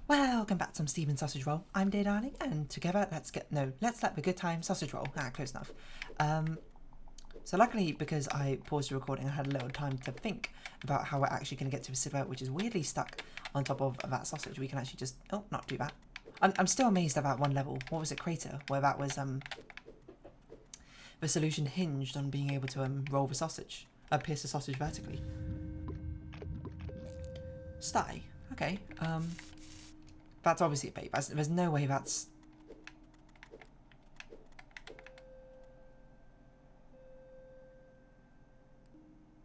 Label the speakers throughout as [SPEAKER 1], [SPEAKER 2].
[SPEAKER 1] Welcome back to some Stephen Sausage Roll. I'm Dear Darling, and together let's have a good time sausage roll. Close enough. So luckily, because I paused the recording, I had a little time to think about how we're actually going to get to a silhouette which is weirdly stuck on top of that sausage. We can actually just, not do that. I'm still amazed about one level. What was it, Crater? Where that was, the solution hinged on being able to roll the sausage, pierce the sausage vertically. Sty. Okay. That's obviously a bait. There's no way that's...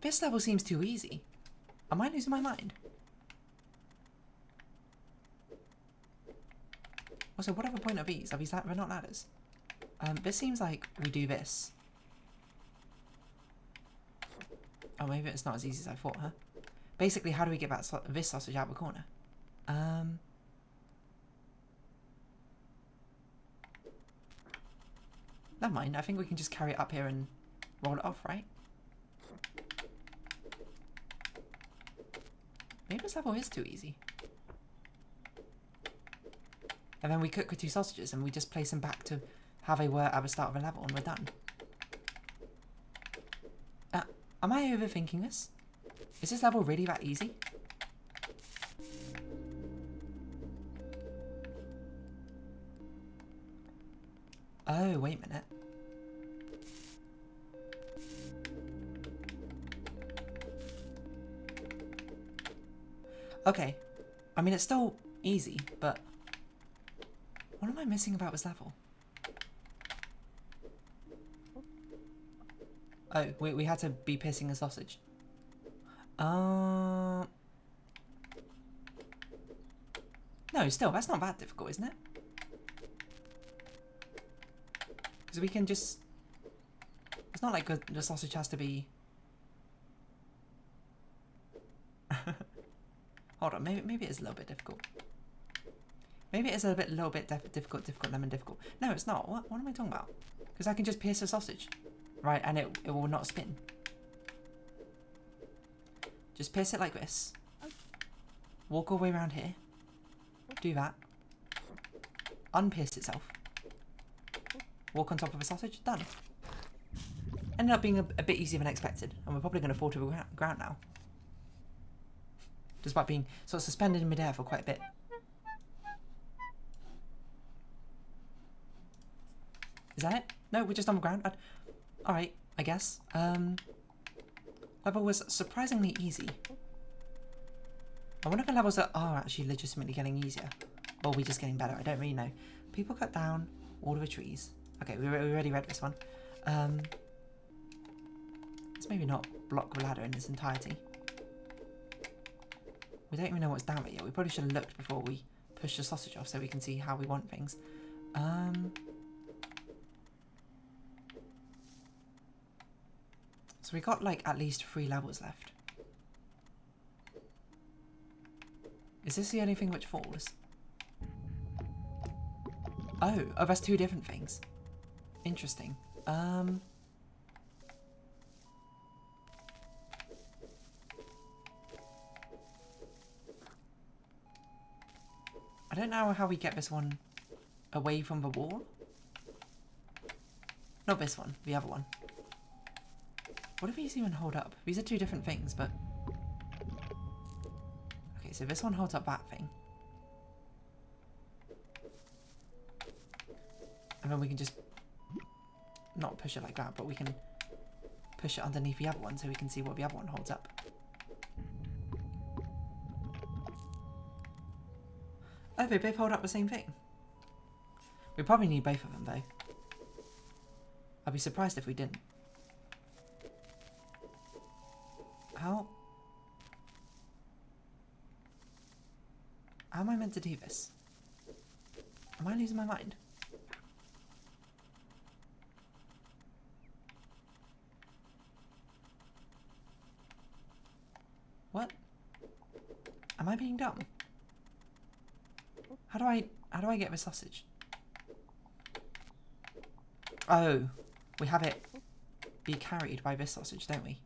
[SPEAKER 1] This level seems too easy. Am I losing my mind? Also, what are the point of these? Are these they're not ladders? This seems like we do this. Oh, maybe it's not as easy as I thought, huh? Basically, how do we get this sausage out of the corner? Never mind, I think we can just carry it up here and roll it off, right? Maybe this level is too easy. And then we cook with two sausages and we just place them back to how they were at the start of the level and we're done. Am I overthinking this? Is this level really that easy? Oh, wait a minute. Okay. I mean, it's still easy, but... What am I missing about this level? Oh, we had to be piercing a sausage. No, still, that's not that difficult, isn't it? Because we can just... It's not like the sausage has to be... Hold on, maybe it is a little bit difficult. Maybe it is a little bit difficult, lemon difficult. No, it's not. What am I talking about? Because I can just pierce a sausage. Right, and it will not spin. Just pierce it like this. Walk all the way around here. Do that. Unpierce itself. Walk on top of a sausage. Done. Ended up being a bit easier than expected. And we're probably going to fall to the ground now. Despite being sort of suspended in midair for quite a bit. Is that it? No, we're just on the ground. Alright, I guess. Level was surprisingly easy. I wonder if the levels that are actually legitimately getting easier. Or are we just getting better? I don't really know. People cut down all of the trees. Okay, we already read this one. Let's maybe not block the ladder in its entirety. We don't even know what's down there yet. We probably should have looked before we push the sausage off so we can see how we want things. So we got like at least 3 levels left. Is this the only thing which falls? Oh, that's 2 different things. Interesting. I don't know how we get this one away from the wall. Not this one, the other one. What do these even hold up? These are 2 different things, but... Okay, so this one holds up that thing. And then we can just... Not push it like that, but we can push it underneath the other one so we can see what the other one holds up. Oh, they both hold up the same thing. We probably need both of them, though. I'd be surprised if we didn't. How am I meant to do this? Am I losing my mind? What? Am I being dumb? How do I get the sausage? Oh, we have it be carried by this sausage, don't we?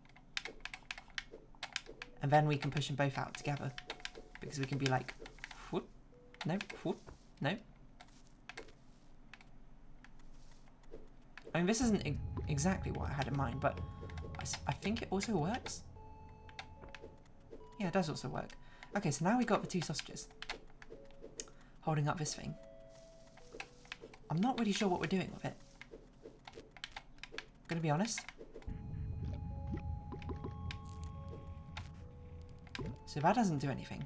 [SPEAKER 1] And then we can push them both out together. Because we can be like, whoop, Nope. Whoop. Nope. I mean, this isn't exactly what I had in mind, but I think it also works. Yeah, it does also work. Okay, so now we got the 2 sausages holding up this thing. I'm not really sure what we're doing with it. Gonna be honest. So that doesn't do anything.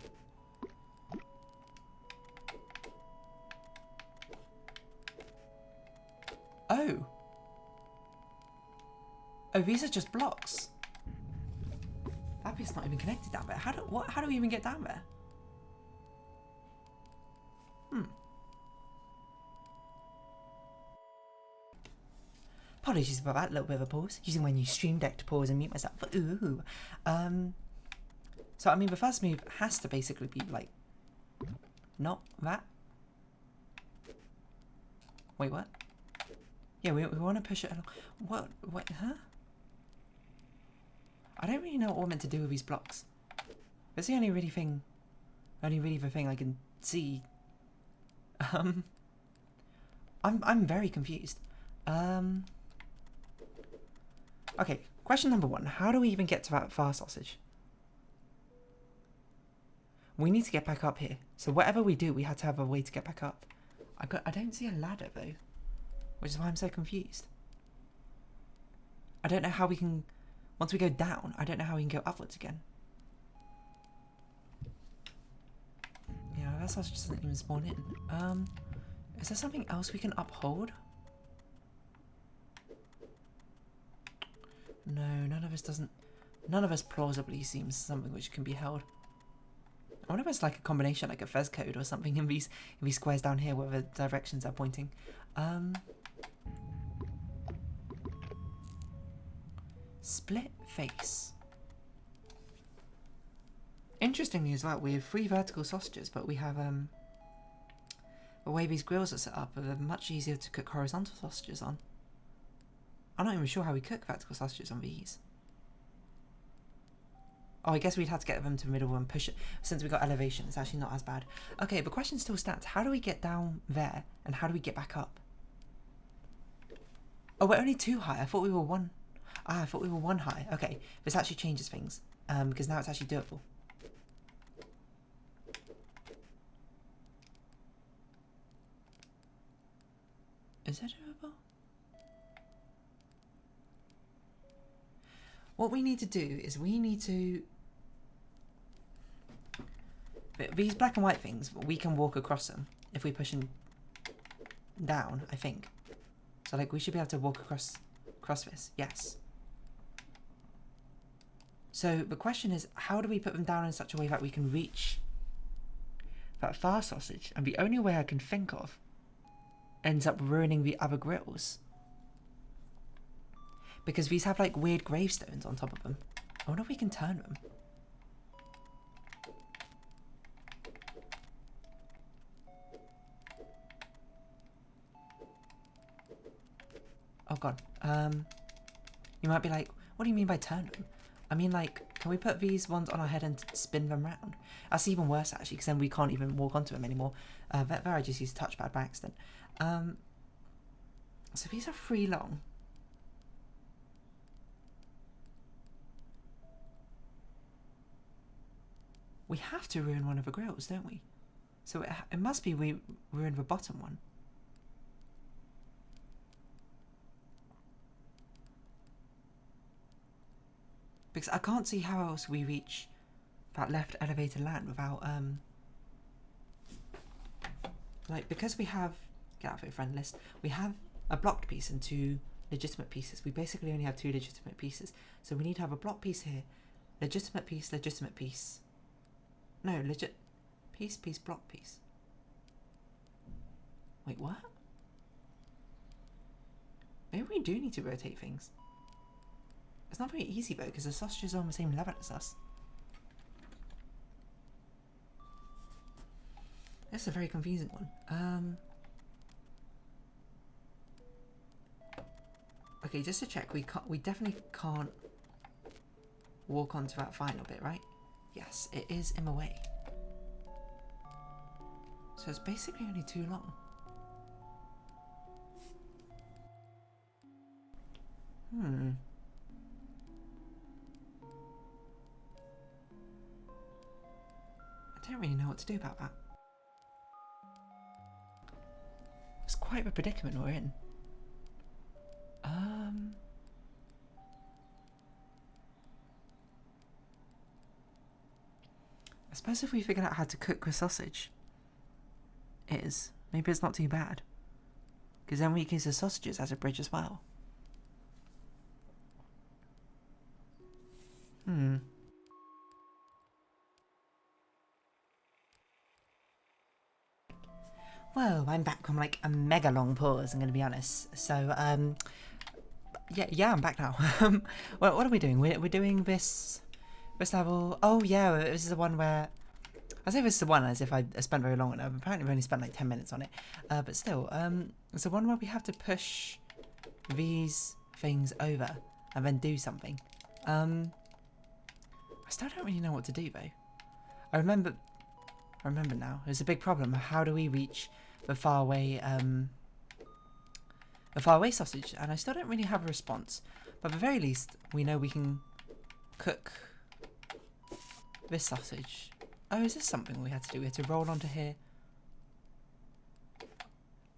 [SPEAKER 1] Oh. Oh, these are just blocks. That bit's not even connected down there. How do we even get down there? Apologies about that little bit of a pause. Using my new Stream Deck to pause and mute myself. Ooh. So I mean, the first move has to basically be like, not that. Wait, what? Yeah, we want to push it along. What, huh? I don't really know what we're meant to do with these blocks. That's the only really the thing I can see. I'm very confused. Okay, question number 1. How do we even get to that far sausage? We need to get back up here. So whatever we do, we had to have a way to get back up. I don't see a ladder though, which is why I'm so confused. I don't know how we can, once we go down, I don't know how we can go upwards again. Yeah, that sausage doesn't even spawn in. Is there something else we can uphold? No, none of us plausibly seems something which can be held. I wonder if it's like a combination, like a Fez code or something in these squares down here where the directions are pointing. Split face. Interestingly as well, we have 3 vertical sausages, but we have the way these grills are set up are much easier to cook horizontal sausages on. I'm not even sure how we cook vertical sausages on these. Oh, I guess we'd have to get them to the middle and push it. Since we got elevation, it's actually not as bad. Okay, the question still stands. How do we get down there? And how do we get back up? Oh, we're only 2 high. I thought we were 1. Ah, I thought we were 1 high. Okay, this actually changes things. Because now it's actually doable. Is it doable? What we need to do is we need to... These black and white things, we can walk across them if we push them down, I think. So like we should be able to walk across this, yes. So the question is, how do we put them down in such a way that we can reach that far sausage? And the only way I can think of ends up ruining the other grills. Because these have like weird gravestones on top of them. I wonder if we can turn them. Oh god. You might be like, what do you mean by turn them? I mean like, can we put these ones on our head and spin them round? That's even worse actually, because then we can't even walk onto them anymore. There I just used touchpad by accident. So these are 3 long. We have to ruin one of the grills, don't we? So it must be we ruined the bottom one. Because I can't see how else we reach that left elevated land without, like, because we have, get out of your friend list, we have a blocked piece and 2 legitimate pieces. We basically only have 2 legitimate pieces. So we need to have a block piece here, legitimate piece, legitimate piece. No, piece, block, piece. Wait, what? Maybe we do need to rotate things. It's not very easy though, because the sausages are on the same level as us. That's a very confusing one. Okay, just to check, we definitely can't walk onto that final bit, right? Yes, it is in the way. So it's basically only too long. I don't really know what to do about that. It's quite a predicament we're in. I suppose if we figured out how to cook with sausage, maybe it's not too bad. Because then we can use the sausages as a bridge as well. Well, I'm back from like a mega long pause, I'm going to be honest. So, yeah, I'm back now. Well, what are we doing? We're doing this level. Oh, yeah, this is the one where... I say this is the one as if I spent very long on it. I've apparently only spent like 10 minutes on it. But still, it's the one where we have to push these things over and then do something. I still don't really know what to do, though. I remember now. There's a big problem. How do we reach the faraway sausage? And I still don't really have a response. But at the very least, we know we can cook this sausage. Oh, is this something we had to do? We had to roll onto here.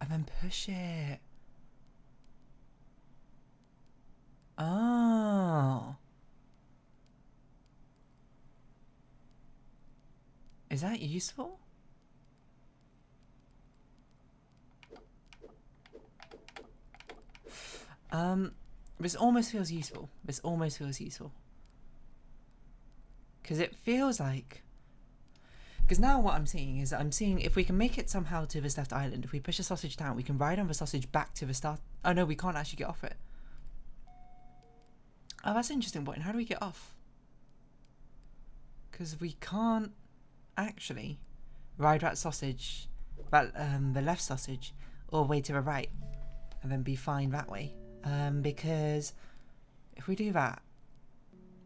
[SPEAKER 1] And then push it. Oh. Is that useful? This almost feels useful. Because it feels like... Because now what I'm seeing is that if we can make it somehow to this left island, if we push the sausage down, we can ride on the sausage back to the start. Oh no, we can't actually get off it. Oh, that's an interesting point. How do we get off? Because we can't actually ride that sausage, the left sausage, all the way to the right, and then be fine that way. Because if we do that,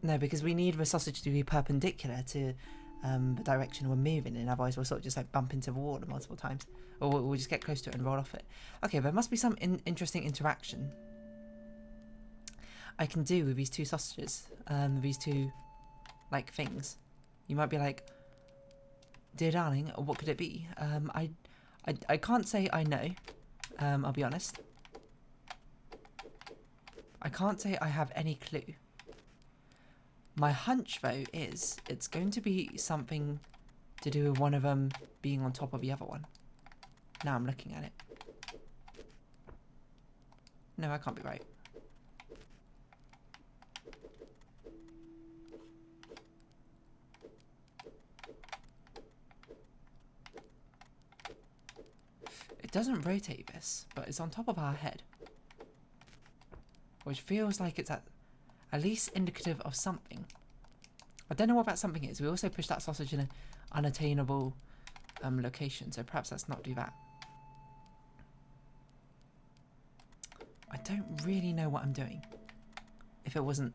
[SPEAKER 1] no, because we need the sausage to be perpendicular to the direction we're moving in, otherwise we'll sort of just like bump into the wall multiple times, or we'll just get close to it and roll off it. Okay, there must be some interesting interaction I can do with these two sausages, these two like things. You might be like, dear darling, what could it be? I can't say I know. I'll be honest. I can't say I have any clue. My hunch, though, is it's going to be something to do with one of them being on top of the other one. Now I'm looking at it. No, I can't be right. It doesn't rotate this, but it's on top of our head. Which feels like it's at least indicative of something. I don't know what that something is. We also pushed that sausage in an unattainable location, so perhaps let's not do that. I don't really know what I'm doing. If it wasn't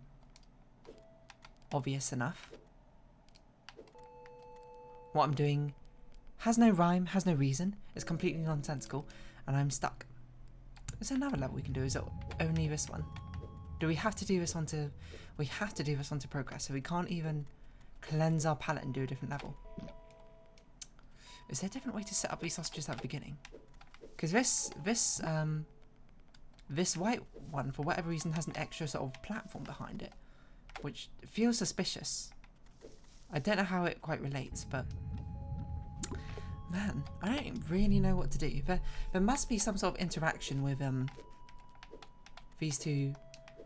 [SPEAKER 1] obvious enough. What I'm doing has no rhyme, has no reason. It's completely nonsensical, and I'm stuck. Is there another level we can do? Is it only this one? Do we have to do this one to... We have to do this one to progress, so we can't even cleanse our palette and do a different level. Is there a different way to set up these sausages at the beginning? Because this white one, for whatever reason, has an extra sort of platform behind it, which feels suspicious. I don't know how it quite relates, but... Man, I don't really know what to do. There must be some sort of interaction with these two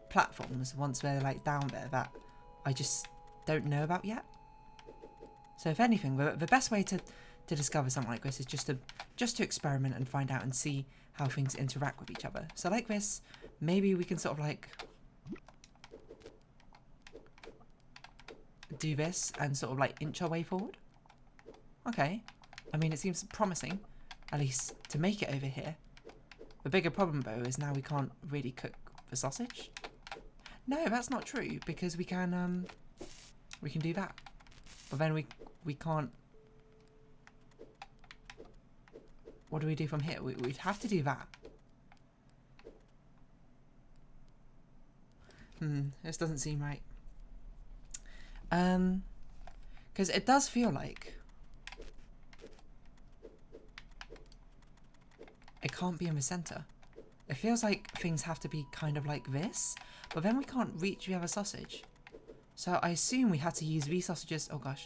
[SPEAKER 1] platforms once they're like down there that I just don't know about yet. So if anything, the best way to discover something like this is just to experiment and find out and see how things interact with each other. So like this, maybe we can sort of like do this and sort of like inch our way forward. Okay. I mean, it seems promising, at least to make it over here. The bigger problem, though, is now we can't really cook the sausage. No, that's not true, because we can do that. But then we can't What do we do from here? We'd have to do that. This doesn't seem right. Because it does feel like it can't be in the center. It feels like things have to be kind of like this, but then we can't reach the other sausage. So I assume we had to use these sausages. Oh gosh,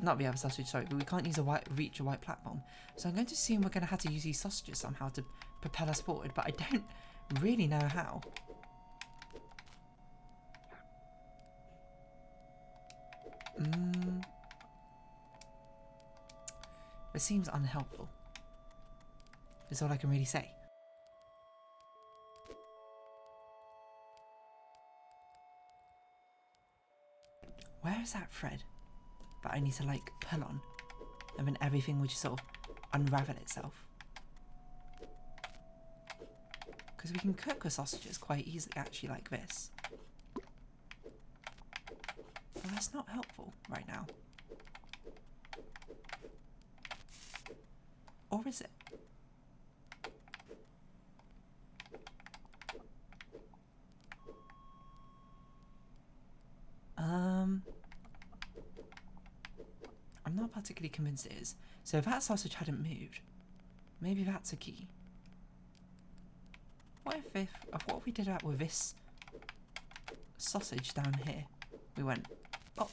[SPEAKER 1] not the other sausage. Sorry, but we can't use reach a white platform. So I'm going to assume we're going to have to use these sausages somehow to propel us forward, but I don't really know how. It seems unhelpful. That's all I can really say. Where is that thread that I need to like pull on? And then everything will just sort of unravel itself. Because we can cook the sausages quite easily actually like this. But that's not helpful right now. Or is it? I'm not particularly convinced it is. So if that sausage hadn't moved, maybe that's a key. What if we did that with this sausage down here? We went up.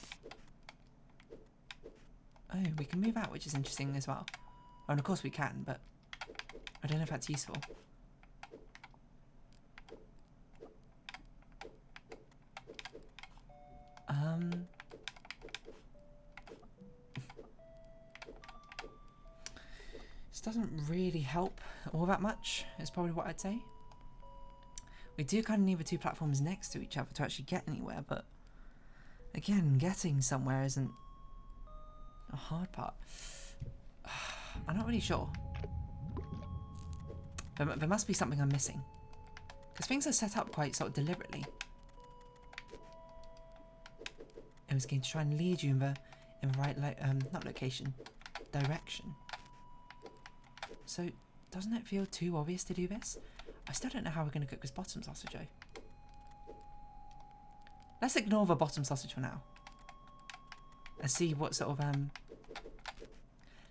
[SPEAKER 1] Oh, we can move out, which is interesting as well. Oh, and of course we can, but I don't know if that's useful. This doesn't really help all that much, is probably what I'd say. We do kind of need the two platforms next to each other to actually get anywhere, but again, getting somewhere isn't a hard part. I'm not really sure. There must be something I'm missing. Because things are set up quite sort of deliberately. It was going to try and lead you in the right, not location, direction. So, doesn't it feel too obvious to do this? I still don't know how we're going to cook this bottom sausage, though. Let's ignore the bottom sausage for now. And see what sort of,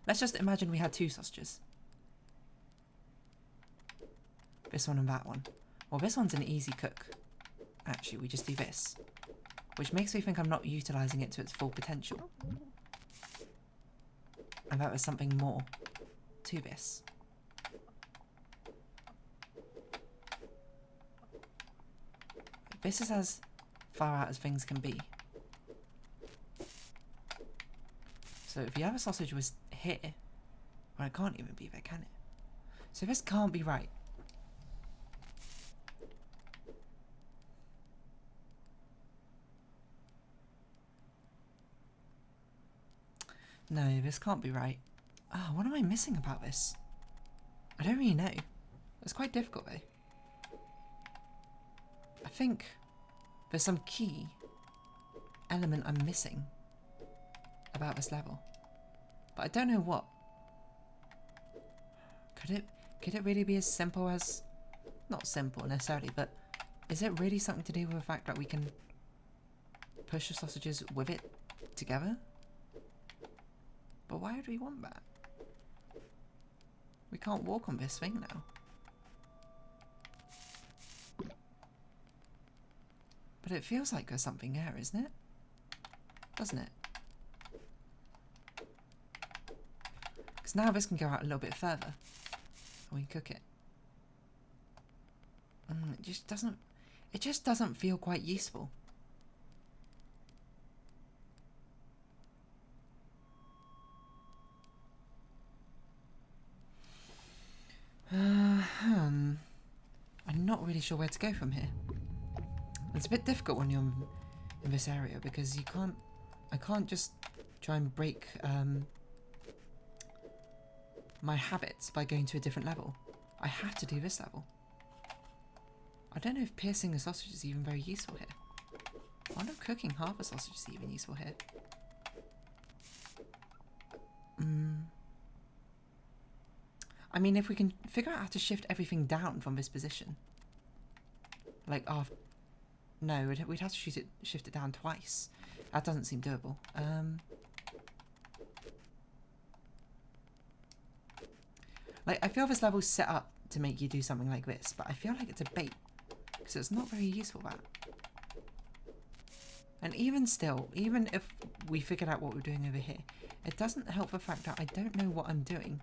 [SPEAKER 1] let's just imagine we had two sausages. This one and that one. Well, this one's an easy cook. Actually, we just do this. Which makes me think I'm not utilising it to its full potential. And that there's something more to this. This is as far out as things can be. So if the other sausage was here, well, it can't even be there, can it? So this can't be right. No, this can't be right. Ah, what am I missing about this? I don't really know. It's quite difficult though. I think there's some key element I'm missing about this level. But I don't know what. Could it really be as simple as, not simple necessarily, but is it really something to do with the fact that we can push the sausages with it together? But why would we want that? We can't walk on this thing now. But it feels like there's something there, isn't it? Doesn't it? Because now this can go out a little bit further. And we can cook it. It just doesn't feel quite useful. I'm not really sure where to go from here. It's a bit difficult when you're in this area because I can't just try and break my habits by going to a different level. I have to do this level. I don't know if piercing a sausage is even very useful here. I wonder if cooking half a sausage is even useful here. I mean, if we can figure out how to shift everything down from this position. Like, no, we'd have to shift it down twice. That doesn't seem doable. Like, I feel this level's set up to make you do something like this, but I feel like it's a bait. Because it's not very useful, that. And even still, even if we figured out what we're doing over here, it doesn't help the fact that I don't know what I'm doing.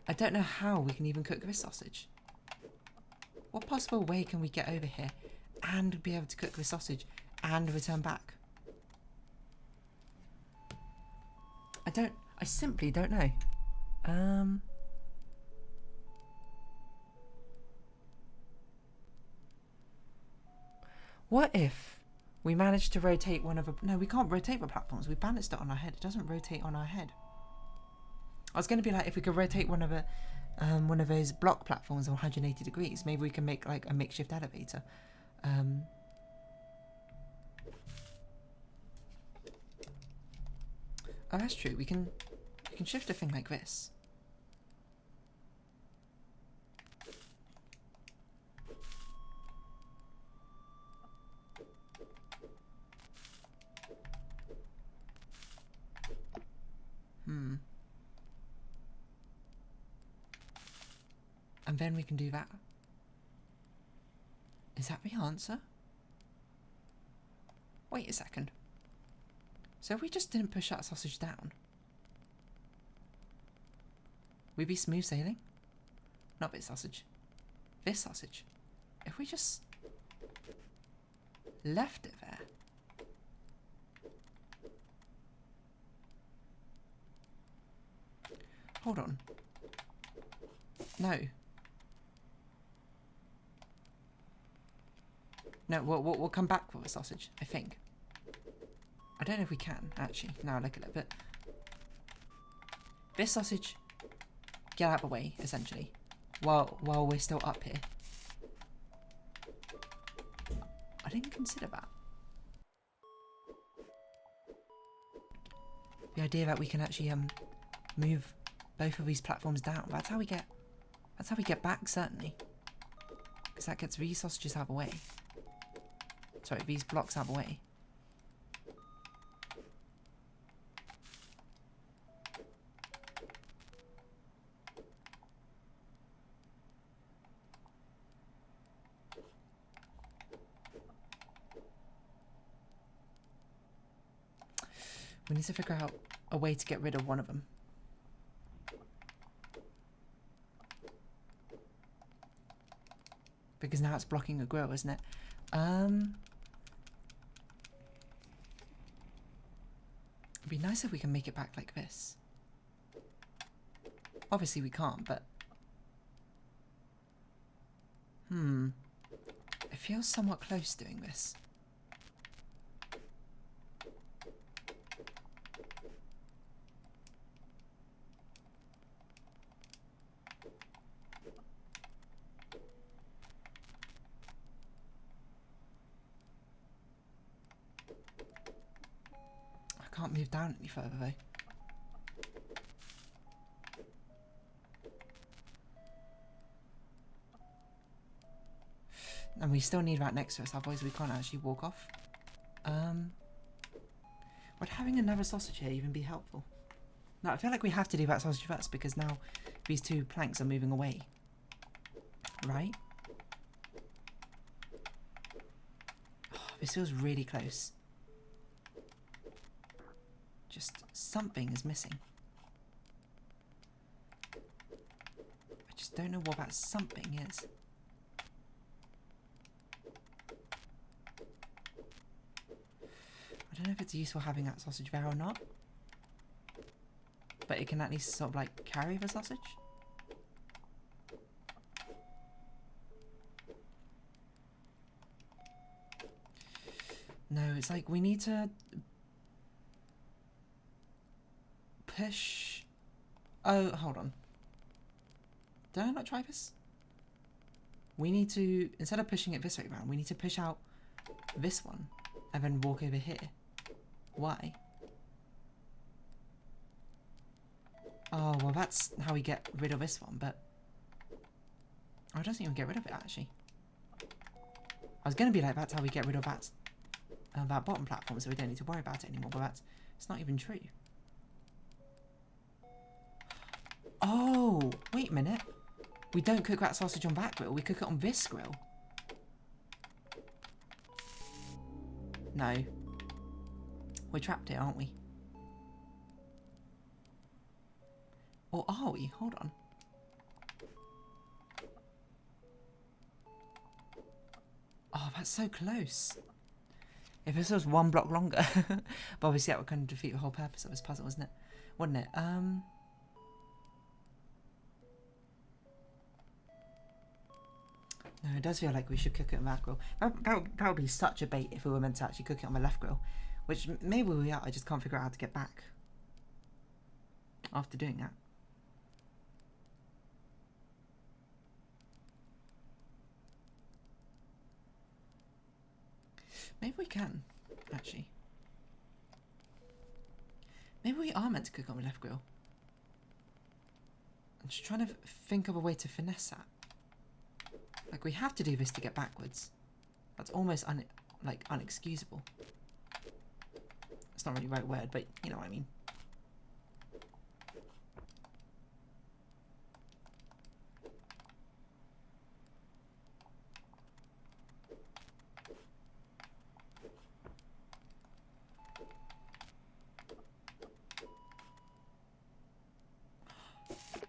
[SPEAKER 1] I don't know how we can even cook this sausage. What possible way can we get over here and be able to cook the sausage and return back? I simply don't know. What if we managed to rotate one of the... No, we can't rotate the platforms. We balanced it on our head. It doesn't rotate on our head. I was going to be like, if we could rotate one of those block platforms 180 degrees, maybe we can make like a makeshift elevator. Oh, that's true. We can shift a thing like this. And then we can do that. Is that the answer? Wait a second. So if we just didn't push that sausage down, we'd be smooth sailing? Not this sausage. This sausage. If we just left it there. Hold on. No. No, we'll come back for the sausage, I think. I don't know if we can, actually, now I look at it, but... This sausage, get out of the way, essentially, while we're still up here. I didn't consider that. The idea that we can actually move both of these platforms down. That's how we get back, certainly. Because that gets these sausages out of the way. Sorry, these blocks out of the way. We need to figure out a way to get rid of one of them. Because now it's blocking a grill, isn't it? It'd be nice if we can make it back like this. Obviously we can't, but... It feels somewhat close doing this. I can't move down any further though. And we still need that next to us, otherwise we can't actually walk off. Would having another sausage here even be helpful? No, I feel like we have to do that sausage first because now these two planks are moving away. Right? Oh, this feels really close. Just something is missing. I just don't know what that something is. I don't know if it's useful having that sausage there or not. But it can at least sort of like carry the sausage. No, it's like we need to push... Oh, hold on. Did I not try this? We need to, instead of pushing it this way around, we need to push out this one and then walk over here. Why? Oh, well, that's how we get rid of this one, but... Oh, it doesn't even get rid of it, actually. I was going to be like, that's how we get rid of that bottom platform, so we don't need to worry about it anymore, but it's not even true. Oh, wait a minute. We don't cook that sausage on that grill, we cook it on this grill. No. We're trapped here, aren't we? Or are we? Hold on. Oh, that's so close. If this was one block longer. But obviously that would kind of defeat the whole purpose of this puzzle, wouldn't it? No, it does feel like we should cook it on that grill. That would be such a bait if we were meant to actually cook it on the left grill. Which maybe we are, I just can't figure out how to get back. After doing that. Maybe we can, actually. Maybe we are meant to cook on the left grill. I'm just trying to think of a way to finesse that. Like, we have to do this to get backwards. That's almost unexcusable. It's not really the right word, but you know what I mean.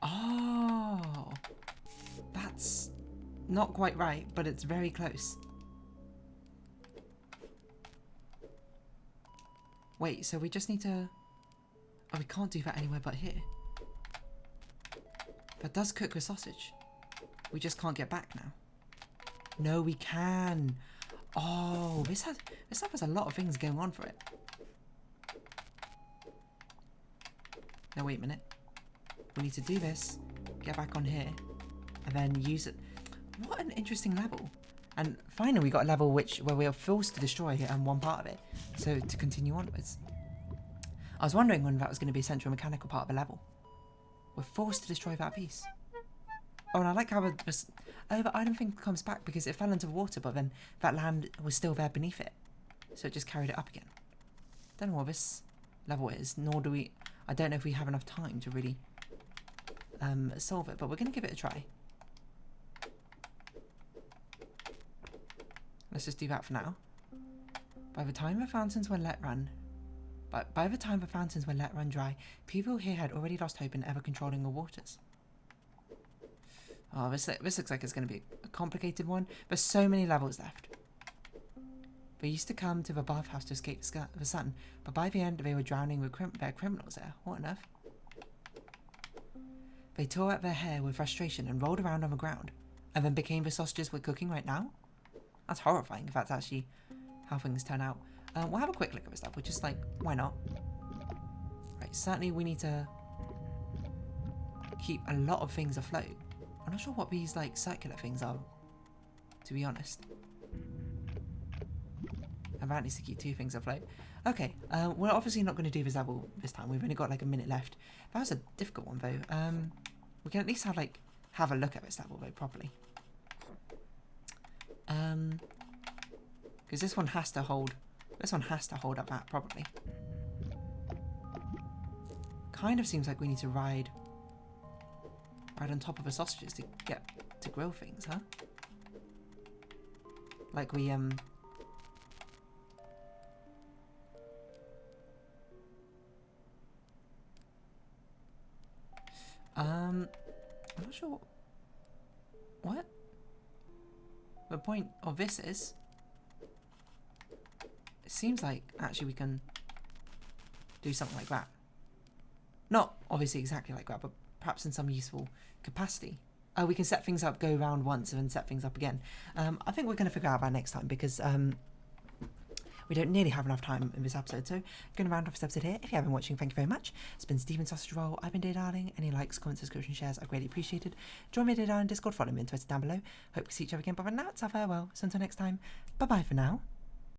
[SPEAKER 1] Oh, that's not quite right, but it's very close. Wait, so we just need to... Oh, we can't do that anywhere but here. That does cook with sausage. We just can't get back now. No, we can. Oh, this stuff has a lot of things going on for it. No, wait a minute. We need to do this, get back on here, and then use it. What an interesting level. And finally we got a level where we are forced to destroy one part of it, so to continue onwards. I was wondering when that was going to be a central mechanical part of the level. We're forced to destroy that piece. Oh, and I like how the item thing comes back because it fell into the water, but then that land was still there beneath it. So it just carried it up again. Don't know what this level is, nor do we... I don't know if we have enough time to really solve it, but we're going to give it a try. Let's just do that for now. By the time the fountains were let run dry, people here had already lost hope in ever controlling the waters. Oh, this looks like it's going to be a complicated one. There's so many levels left. They used to come to the bathhouse to escape the sun, but by the end they were drowning with their criminals there. What on earth? They tore at their hair with frustration and rolled around on the ground, and then became the sausages we're cooking right now? That's horrifying if that's actually how things turn out. We'll have a quick look at this stuff. We're just like, why not? Right, certainly we need to keep a lot of things afloat. I'm not sure what these like circular things are, to be honest. And that needs to keep two things afloat. Okay, we're obviously not going to do this level this time. We've only got like a minute left. That was a difficult one though. We can at least have a look at this level though properly. Because this one has to hold up that probably. Kind of seems like we need to ride on top of the sausages to get to grill things, huh? Like we I'm not sure what the point of this is. It seems like actually we can do something like that. Not obviously exactly like that, but perhaps in some useful capacity. We can set things up, go around once, and then set things up again. I think we're going to figure out that next time because we don't nearly have enough time in this episode. So I'm going to round off this episode here. If you have been watching, thank you very much. It's been Stephen Sausage Roll. I've been Day Darling. Any likes, comments, subscription, shares are greatly appreciated. Join me Day Darling Discord, follow me on Twitter down below. Hope to see each other again. But for now, it's our farewell. So until next time, bye bye for now.